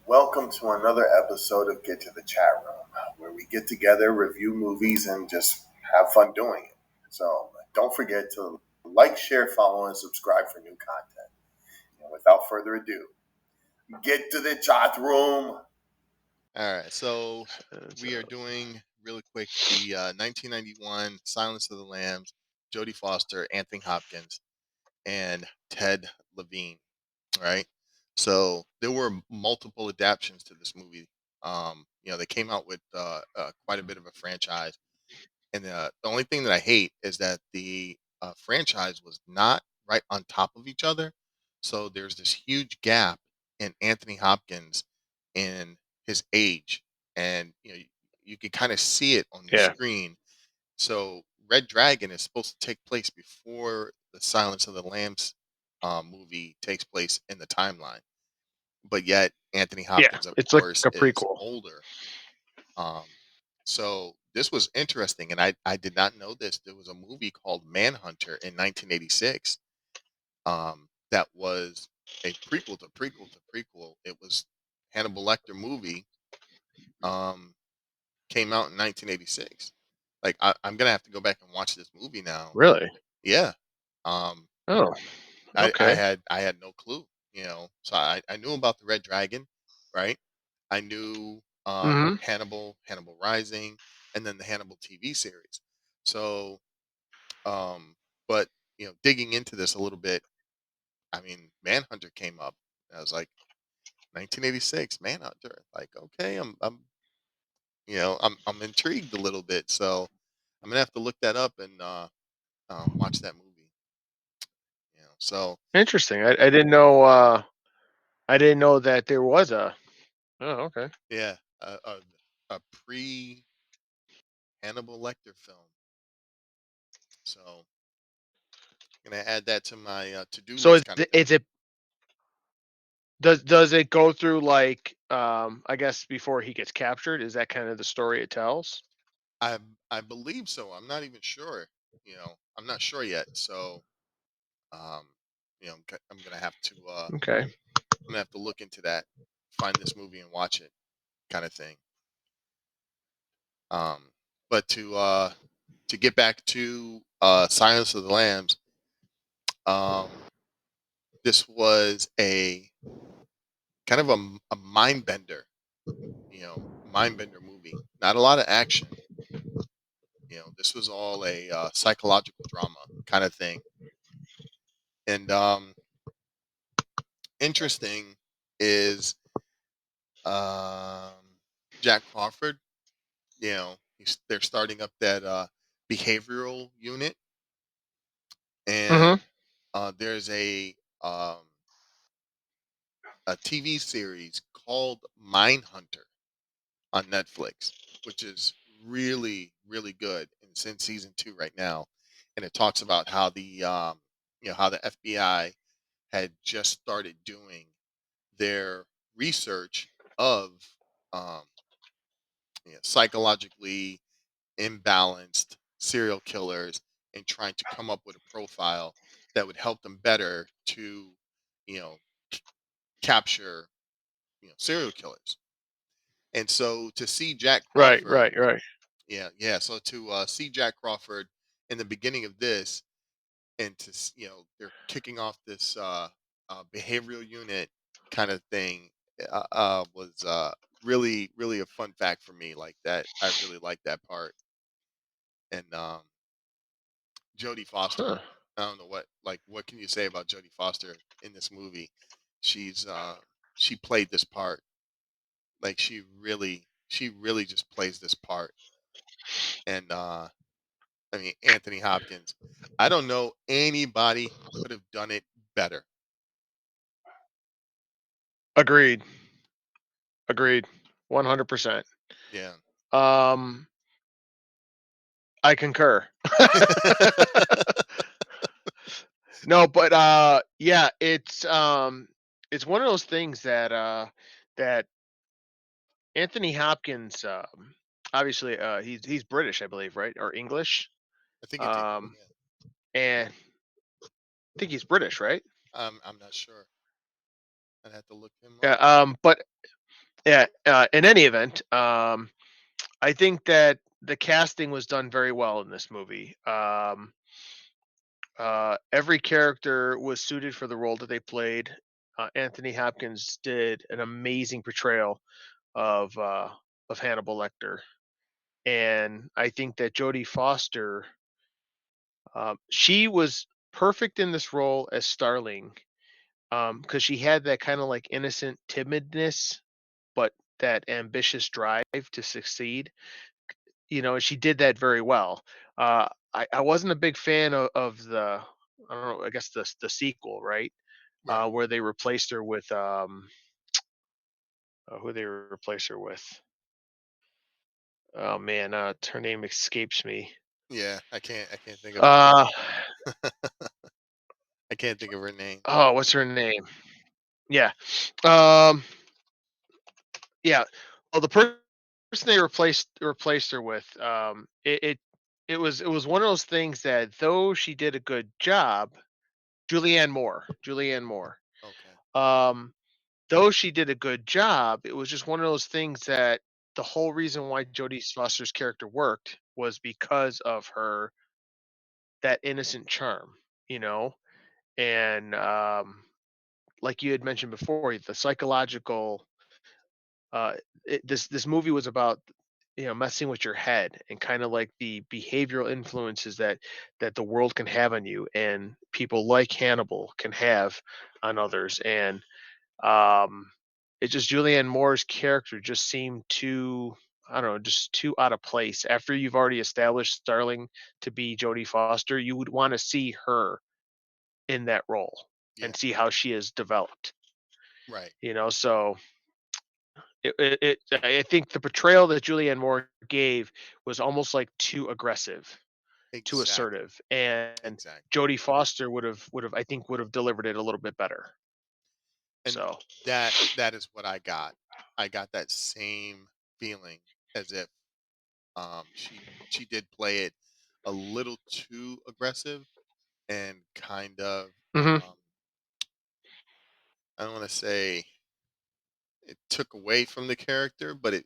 Welcome to another episode of Get to the Chat Room, where we get together, review movies, and just have fun doing it. So don't forget to like, share, follow, and subscribe for new content. And without further ado, get to the chat room. All right, so Sounds, we are doing really quick the 1991 Silence of the Lambs, Jodie Foster, Anthony Hopkins, and Ted Levine. Right, so there were multiple adaptations to this movie. They came out with quite a bit of a franchise, and the only thing that I hate is that the franchise was not right on top of each other. So there's this huge gap in Anthony Hopkins in his age, and you can kind of see it on the yeah. screen. So Red Dragon is supposed to take place before the Silence of the Lambs movie takes place in the timeline, but yet Anthony Yeah. Hopkins, of It's like course, a is prequel. older. Um, so this was interesting, and I did not know this. There was a movie called Manhunter in 1986, that was a prequel to prequel to prequel. It was Hannibal Lecter movie, um, came out in 1986. Like I'm gonna have to go back and watch this movie now. Really? Yeah. Um, Oh, okay. I had no clue, So I knew about the Red Dragon, right? I knew Hmm. Hannibal Rising, and then the Hannibal TV series. So, um, but digging into this a little bit, I mean, Manhunter came up. I was like, 1986, Manhunter. Like, okay, I'm intrigued a little bit. So I'm gonna have to look that up and watch that movie. So Interesting. I didn't know. I didn't know that there was a. Oh, okay. yeah, a pre Hannibal Lecter film. So I'm gonna add that to my to-do So list kind of thing. is it does it go through like I guess before he gets captured? Is that kind of the story it tells? I believe so. I'm not even sure. I'm not sure yet. So um, I'm gonna have to Okay. look into that, find this movie and watch it, kind of thing. Um, but to get back to Silence of the Lambs, um, this was a kind of a mind bender, mind bender movie. Not a lot of action. This was all a psychological drama kind of thing. And interesting is um, Jack Crawford. They're starting up that behavioral unit, and Hmm. there's a TV series called Mindhunter on Netflix, which is really, really good. And it's in season 2 right now, and it talks about how the FBI had just started doing their research of um, psychologically imbalanced serial killers and trying to come up with a profile that would help them better to, you know, capture, serial killers. And so to see Jack Right. Crawford, Right. Right. yeah, yeah. So to see Jack Crawford in the beginning of this, and they're kicking off this behavioral unit kind of thing, was really, really a fun fact for me. Like that, I really like that part. And Jodie Foster. Huh. I don't know what can you say about Jodie Foster in this movie? She's she played this part. Like she really just plays this part. And I mean, Anthony Hopkins. I don't know anybody could have done it better. Agreed. Agreed. 100%. Yeah. Um, I concur. No, but yeah, it's one of those things that that Anthony Hopkins obviously he's British, I believe, right? Or English. I think it's English. Um Yeah. and I think he's British, right? I'm not sure. I'd have to look him Yeah. up. But yeah. In any event, I think that the casting was done very well in this movie. Every character was suited for the role that they played. Anthony Hopkins did an amazing portrayal of uh, of Hannibal Lecter, and I think that Jodie Foster, she was perfect in this role as Starling, because she had that kind of like innocent timidness, but that ambitious drive to succeed. And she did that very well. I wasn't a big fan of the, I don't know, I guess the sequel, right? Right. Where they replaced her with who they replaced her with. Oh man, her name escapes me. Yeah, I can't think of it. Uh I can't think of her name. oh, what's her name? Yeah. Um yeah. Well, the person they replaced her with, it was one of those things that though she did a good job, Julianne Moore. Okay. Um though she did a good job, it was just one of those things that the whole reason why Jodie Foster's character worked was because of her that innocent charm, you know? And like you had mentioned before, the psychological uh this movie was about messing with your head and kind of like the behavioral influences that the world can have on you and people like Hannibal can have on others. And um it just Julianne Moore's character just seemed too, I don't know, just too out of place. After you've already established Starling to be Jodie Foster, you would want to see her in that role Yeah. and see how she has developed. Right. So I think the portrayal that Julianne Moore gave was almost like too aggressive, too Exactly. assertive, and Exactly. Jodie Foster would have I think would have delivered it a little bit better. And So that is what I got. I got that same feeling as if she did play it a little too aggressive and kind of hmm I don't want to say it took away from the character, but it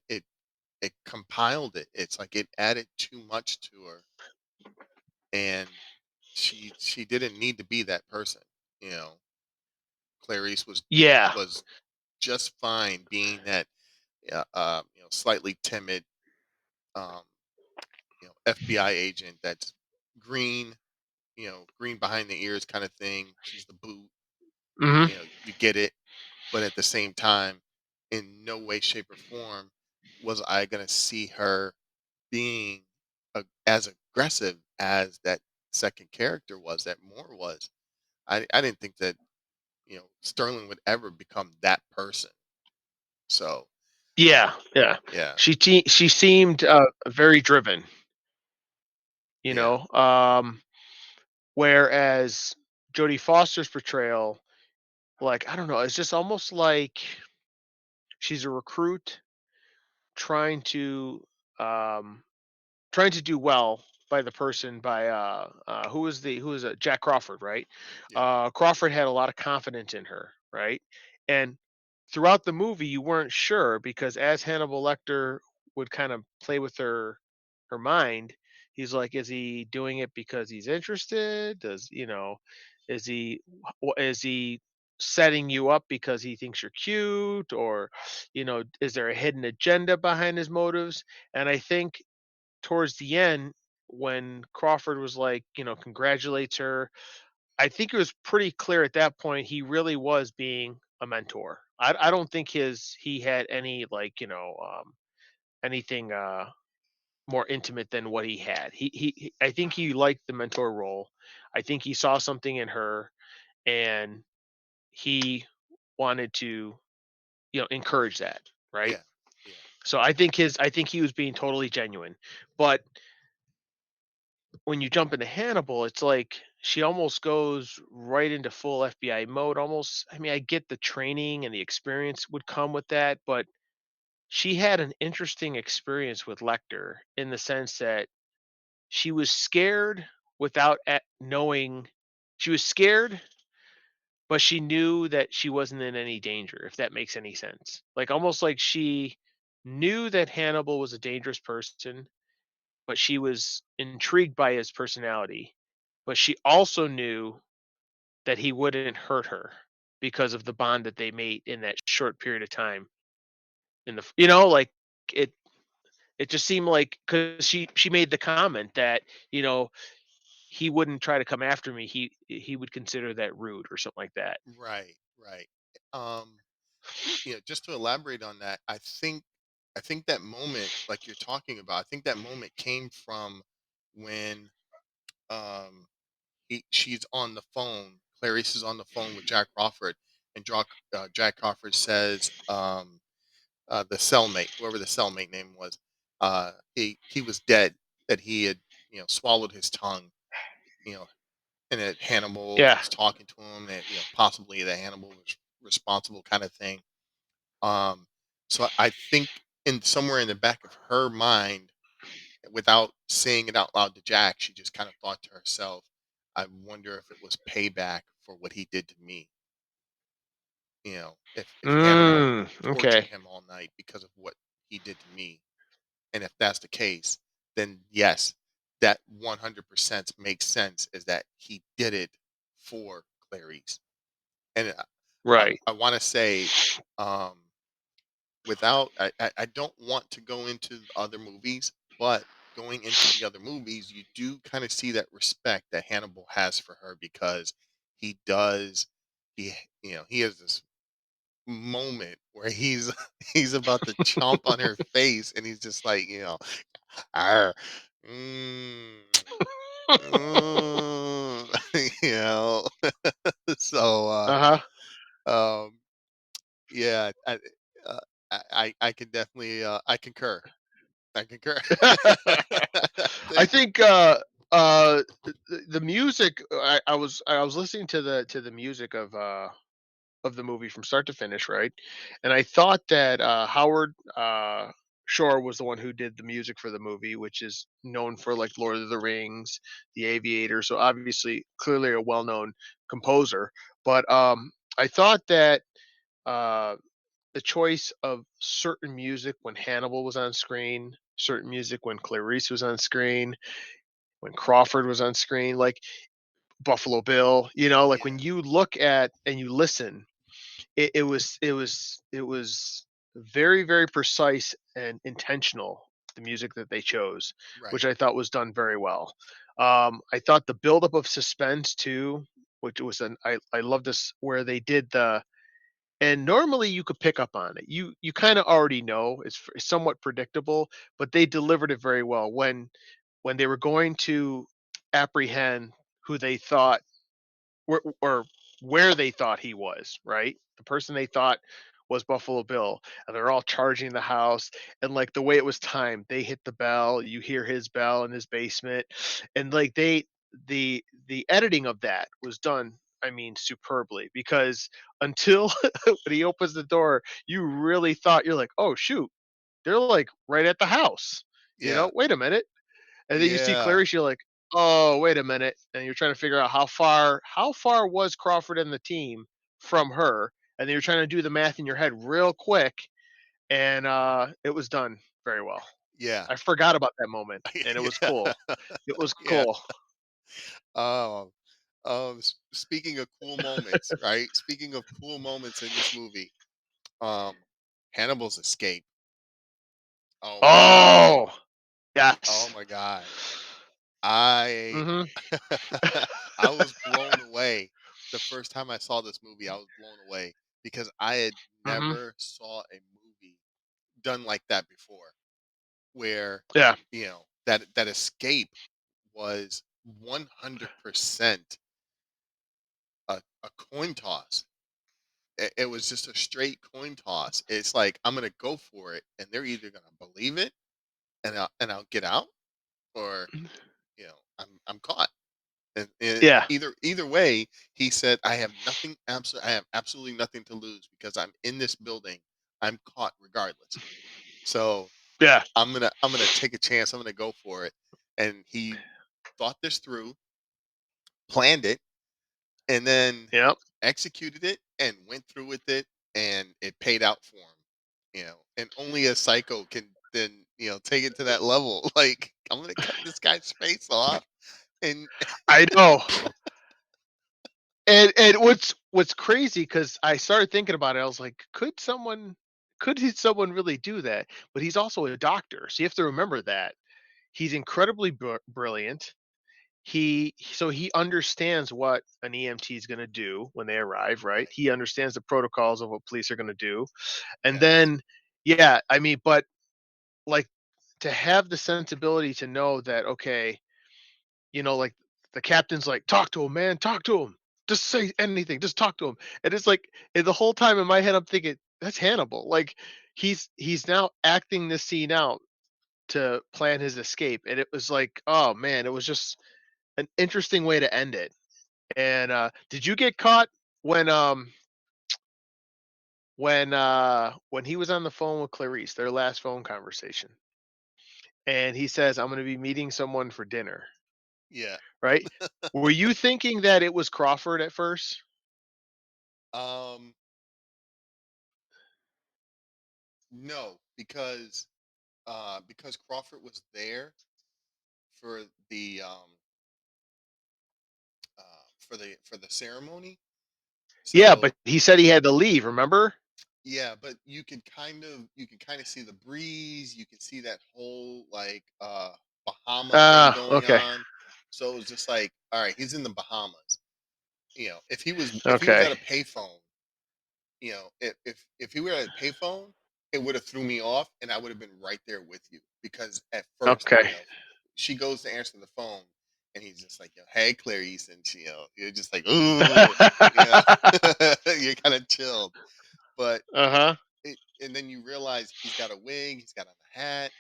compiled it. It's like it added too much to her, and she didn't need to be that person. You know, Clarice yeah. was just fine being that slightly timid um, FBI agent that's green, green behind the ears kind of thing. She's the boot, hmm you get it, but at the same time, in no way, shape, or form was I gonna see her being as aggressive as that second character was, that Moore was. I didn't think that Sterling would ever become that person. So Yeah, yeah. yeah, She seemed very driven, you yeah, know. Whereas Jodie Foster's portrayal, like I don't know, it's just almost like she's a recruit trying to um trying to do well by the person by who was Jack Crawford, right? yeah, Crawford had a lot of confidence in her, right? And throughout the movie you weren't sure because as Hannibal Lecter would kind of play with her mind, he's like, is he doing it because he's interested? Is he setting you up because he thinks you're cute, or is there a hidden agenda behind his motives? And I think towards the end, when Crawford was like, congratulates her, I think it was pretty clear at that point he really was being a mentor. I don't think he had any like, anything more intimate than what he had. I think he liked the mentor role. I think he saw something in her and he wanted to, encourage that, right? yeah, yeah, So I think he was being totally genuine. But when you jump into Hannibal, it's like she almost goes right into full FBI mode almost. I mean, I get the training and the experience would come with that, but she had an interesting experience with Lecter in the sense that she was scared without knowing she was scared, but she knew that she wasn't in any danger, if that makes any sense. Like almost like she knew that Hannibal was a dangerous person, but she was intrigued by his personality. But she also knew that he wouldn't hurt her because of the bond that they made in that short period of time. Like it, it just seemed like because she made the comment that you know he wouldn't try to come after me. He would consider that rude or something like that. Right, right. Um, just to elaborate on that, I think that moment, like you're talking about, I think that moment came from when um she's on the phone. Clarice is on the phone with Jack Crawford, and Jack Crawford says, the cellmate, whoever the cellmate name was, he was dead, that he had swallowed his tongue, you know, and that Hannibal Yeah. was talking to him, that possibly that Hannibal was responsible, kind of thing. Um, so I think in somewhere in the back of her mind, without saying it out loud to Jack, she just kind of thought to herself, "I wonder if it was payback for what he did to me." If Hannibal tortured Okay. him all night because of what he did to me, and if that's the case, then yes, that 100% makes sense. Is that he did it for Clarice? And Right. I want to say, um, I don't want to go into the other movies, but going into the other movies, you do kind of see that respect that Hannibal has for her, because he does, he, he has this moment where he's he's about to chomp on her face, and he's just like, "Arr, mm, mm," you know. So, Uh um, yeah, uh, I can definitely, I concur. I concur. huh. I I think- think the music. I was listening to the music of the movie from start to finish, right? And I thought that Howard Shore was the one who did the music for the movie, which is known for like Lord of the Rings, The Aviator. So obviously, clearly a well-known composer. But I thought that uh, the choice of certain music when Hannibal was on screen, certain music when Clarice was on screen, when Crawford was on screen, like Buffalo Bill, like yeah, when you look at and you listen, it was very, very precise and intentional, the music that they chose, which right. I thought was done very well. I thought the buildup of suspense too, which was I love this where they did the and normally you could pick up on it. You kind of already know it's somewhat predictable, but they delivered it very well when they were going to apprehend who they thought or where they thought he was, right? The person they thought was Buffalo Bill, and they're all charging the house, and like the way it was timed, they hit the bell, you hear his bell in his basement, and like the editing of that was done. I mean, superbly because until when he opens the door, you really thought you're like, oh shoot, they're like right at the house. Yeah, Wait a minute, and then you see yeah, Clarice, you're like, "Oh, wait a minute," and you're trying to figure out how far was Crawford and the team from her, and then you're trying to do the math in your head real quick, and it was done very well. yeah, I forgot about that moment, and it was yeah, cool. It was yeah. cool. Um, speaking of cool moments, right? Speaking of cool moments in this movie, um, Hannibal's escape. Oh my God. Oh, Oh yes. my God. I Mhm. I was blown away. The first time I saw this movie, I was blown away because I had Mhm. never saw a movie done like that before, where Yeah. that escape was 100% a coin toss. It was just a straight coin toss. It's like I'm gonna go for it, and they're either gonna believe it, and I'll get out, or I'm caught. And Yeah. either way, he said, I have absolutely nothing to lose because I'm in this building. I'm caught regardless. So Yeah. I'm gonna take a chance. I'm gonna go for it. And he thought this through, planned it, and then Yep. executed it and went through with it, and it paid out for him. And only a psycho can then take it to that level. Like, I'm gonna cut this guy's face off, and I know. And what's crazy, because I started thinking about it, I was like, someone really do that? But he's also a doctor, so you have to remember that he's incredibly brilliant. He understands what an EMT is going to do when they arrive, right? He understands the protocols of what police are going to do, and yes, then yeah, I mean, but like, to have the sensibility to know that, okay, like, the captain's like, talk to him, man, talk to him. Just say anything, just talk to him. And it's like, and the whole time in my head, I'm thinking, that's Hannibal. Like, he's now acting this scene out to plan his escape. And it was like, oh man, it was just an interesting way to end it. And did you get caught when when he was on the phone with Clarice, their last phone conversation, and he says, I'm gonna be meeting someone for dinner, yeah. right? Were you thinking that it was Crawford at first? Um, no, because Crawford was there for the for the ceremony. Yeah, So but he said he had to leave, remember? yeah, but you can kind of see the breeze. You can see that whole like Bahama thing Ah, going okay. on. So it was just like, all right, he's in the Bahamas. If he was Okay. at a payphone, if he were at a payphone, it would have threw me off, and I would have been right there with you because at first, Okay. she goes to answer the phone, and he's just like, "Hey, Clarice," and you're just like, "Ooh," you know, you're kind of chilled, but Uh-huh. and then you realize he's got a wig, he's got on a hat,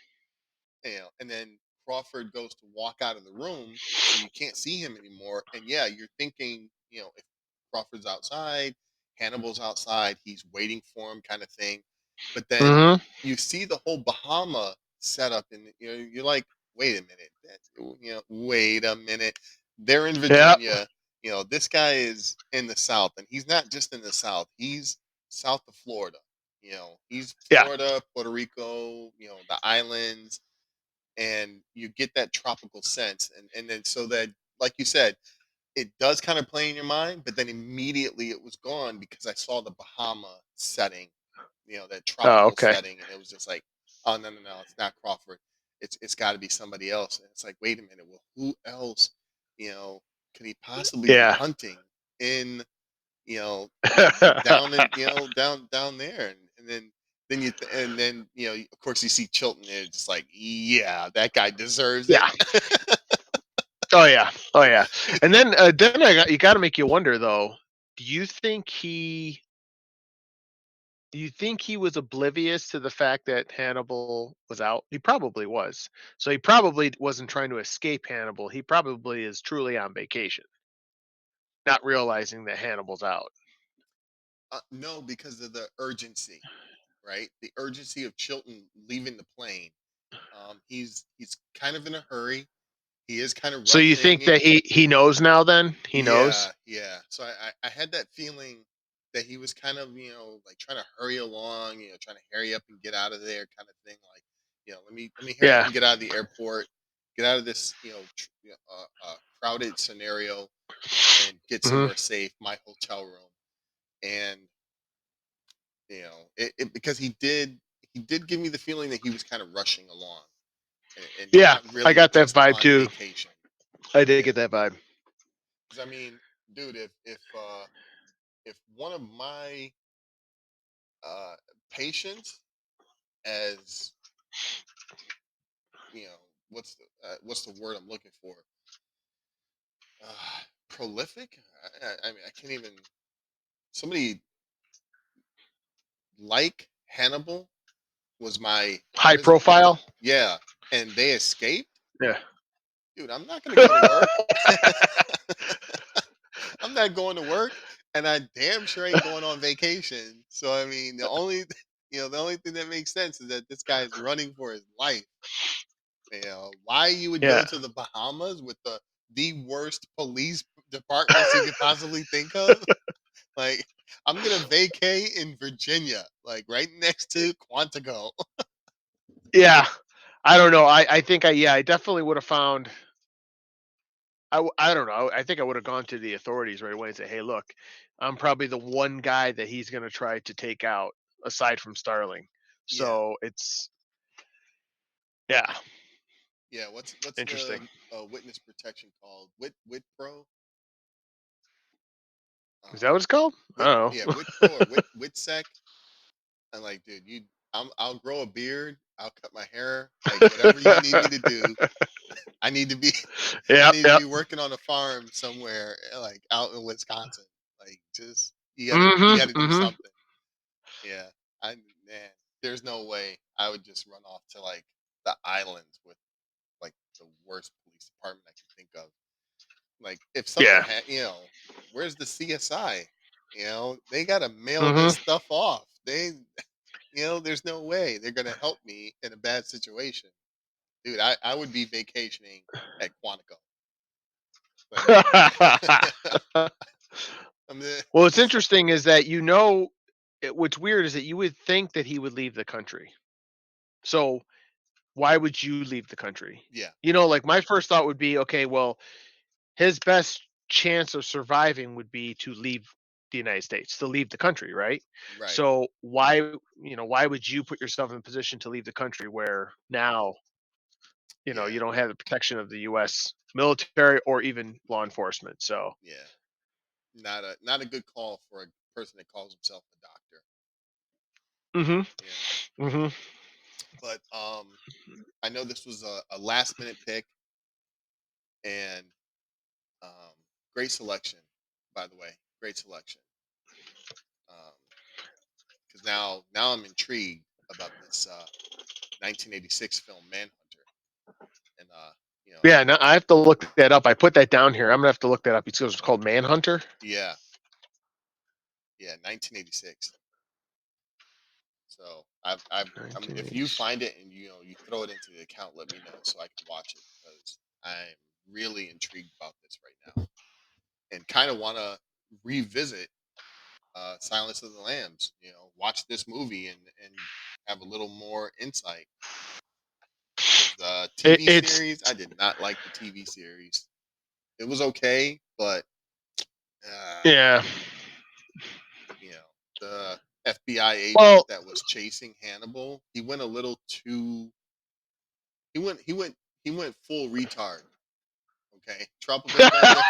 and then Crawford goes to walk out of the room, so you can't see him anymore. And yeah, you're thinking, if Crawford's outside, Hannibal's outside, he's waiting for him, kind of thing. But then Mhm. you see the whole Bahama setup, and you're like, wait a minute, wait a minute. They're in Yep. Virginia. This guy is in the South, and he's not just in the South. He's south of Florida. He's Yeah. Florida, Puerto Rico, the islands, and you get that tropical sense, and then so that, like you said, it does kind of play in your mind, but then immediately it was gone because I saw the Bahama setting, that Oh, tropical okay. setting, and it was just like, oh, no, no, no, it's not Crawford. It's got to be somebody else. And it's like, wait a minute, well, who else you know could he possibly be Yeah. hunting in, you know down in, down there, and then of course you see Chilton there, just like, yeah, that guy deserves it. Yeah. Oh yeah. Oh yeah. And then you got to make you wonder though. Do you think he do you think he was oblivious to the fact that Hannibal was out? He probably was. So he probably wasn't trying to escape Hannibal. He probably is truly on vacation, not realizing that Hannibal's out. No, because of the urgency, right? The urgency of Chilton leaving the plane. He's kind of in a hurry. He is kind of So you rushing think it. that he knows now then? He knows? Yeah, yeah. So I had that feeling that he was kind of, like, trying to hurry along, trying to hurry up and get out of there, kind of thing. Like, let me hurry up Yeah. and get out of the airport, get out of this, crowded scenario, and get Mhm. somewhere safe, my hotel room. And because he did give me the feeling that he was kind of rushing along, and Yeah, not I really got that just vibe on too. vacation. I did Yeah, get that vibe. because I mean, dude, if one of my uh, patients, as you know, what's the word I'm looking for? Prolific. I mean, I can't even. Somebody like Hannibal was my, High what is it? profile? Yeah, and they escaped. Yeah. Dude, I'm not gonna go to work. I'm not going to work, and I damn sure ain't going on vacation. So I mean, the only thing that makes sense is that this guy is running for his life. Why you would go Yeah. to the Bahamas with the worst police departments you could possibly think of? Like, I'm gonna vacay in Virginia, like right next to Quantico. Yeah. I don't know. I think I definitely would have found. I don't know. I think I would have gone to the authorities right away and say, "Hey, look, I'm probably the one guy that he's going to try to take out aside from Starling." Yeah, So it's yeah, yeah. What's the interesting. witness protection called? Wit Pro. Is that what it's called? I don't Yeah, know. Wit Pro or Witsec. I'm like, dude, I'll grow a beard. I'll cut my hair. Like, whatever you need me to do. I need to be, I Yep, need to yep. be working on a farm somewhere, like out in Wisconsin. Like, just you Mhm, gotta do mhm. something. Yeah, man, there's no way I would just run off to like the islands with like the worst police department I can think of. Like, if something Yeah. had, where's the CSI? They gotta mail Mhm. this stuff off. There's no way they're gonna help me in a bad situation, dude. I would be vacationing at Quantico. Like, I'm the, Well, what's interesting is that what's weird is that you would think that he would leave the country. So why would you leave the country? yeah, Like my first thought would be, okay, well, his best chance of surviving would be to leave the United States, to leave the country, right? right, So why would you put yourself in a position to leave the country where now, yeah, you don't have the protection of the US military or even law enforcement. So, yeah. Not a good call for a person that calls himself a doctor. mhm. You know, Mhm. but I know this was a last minute pick and um, great selection, by the way, great selection. Because now I'm intrigued about this 1986 film Manhunter, and Yeah, no, I have to look that up. I put that down here. I'm gonna have to look that up. It's called Manhunter. yeah, yeah, 1986. So if you 1980s. find it and you throw it into the account, let me know so I can watch it because I'm really intrigued about this right now and kind of want to revisit Silence of the Lambs. Watch this movie and have a little more insight because the It, TV it's series I did not like the TV series. It was okay, but uh, yeah. you know the FBI agent Well, that was chasing Hannibal, he went a little too. He went full retard. Okay, Tropical Thunder.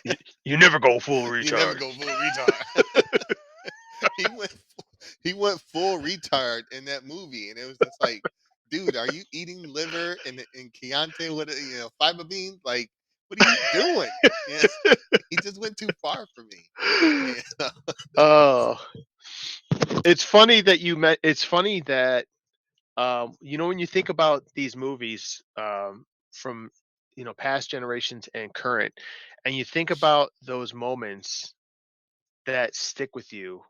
you, you never go full You never retard. go full retard. he went he went full retard in that movie, and it was just like, dude, are you eating liver and Chianti with fiber beans? Like, what are you doing? Yeah, he just went too far for me. Yeah, Oh, it's funny that you met. It's funny that when you think about these movies from past generations and current, and you think about those moments that stick with you.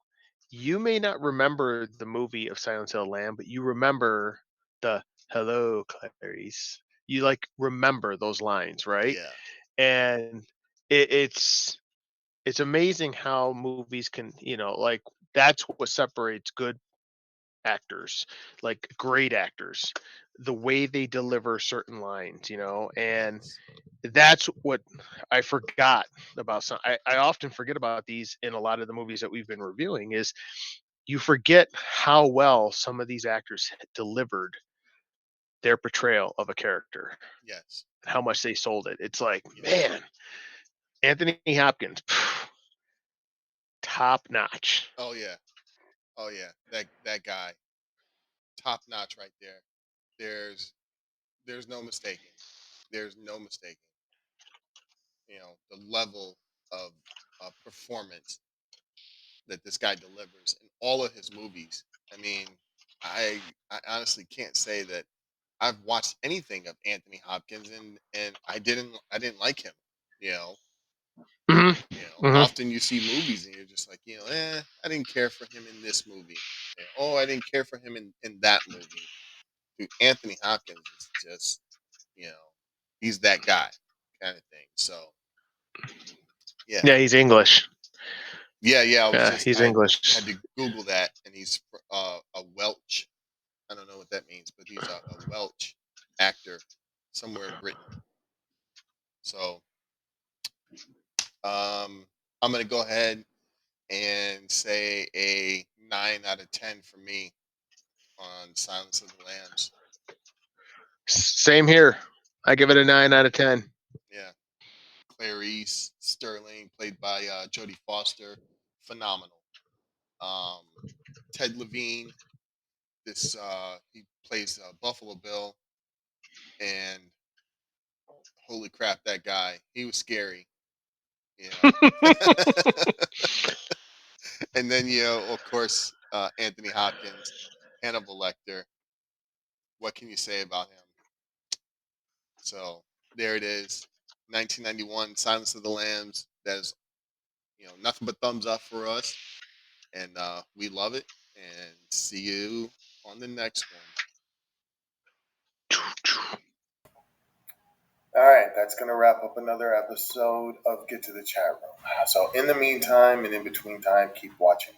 You may not remember the movie of Silence of the Lamb, but you remember the "Hello, Clarice." You like remember those lines, right? yeah, And it's amazing how movies can, like that's what separates good actors, like great actors, the way they deliver certain lines, and yes, that's what I forgot about. I often forget about these in a lot of the movies that we've been reviewing is you forget how well some of these actors delivered their portrayal of a character, yes, how much they sold it. It's like, yes. man, Anthony Hopkins, top notch. Oh yeah, oh yeah. That guy, top notch right there. There's no mistaking. There's no mistaking. The level of performance that this guy delivers in all of his movies. I mean, I honestly can't say that I've watched anything of Anthony Hopkins and I didn't like him. You know, Hmm. Hmm. often you see movies and you're just like, I didn't care for him in this movie. Oh, I didn't care for him in that movie. Dude, Anthony Hopkins is just, you know, he's that guy kind of thing. So yeah, Yeah, he's English. Yeah, I was Yeah, just he's I English. had to Google that, and he's a Welsh. I don't know what that means, but he's a Welsh actor somewhere in Britain. So I'm gonna go ahead and say a 9 out of 10 for me on Silence of the Lambs. Same here. I give it a 9 out of 10. Yeah, Clarice Sterling, played by Jodie Foster, phenomenal. Ted Levine, he plays Buffalo Bill, and holy crap, that guy, he was scary. You know. And then of course, Anthony Hopkins, Hannibal Lecter. What can you say about him? So there it is, 1991, Silence of the Lambs. That is, nothing but thumbs up for us, and we love it. And see you on the next one. All right, that's going to wrap up another episode of Get to the Chat Room. So, in the meantime and in between time, keep watching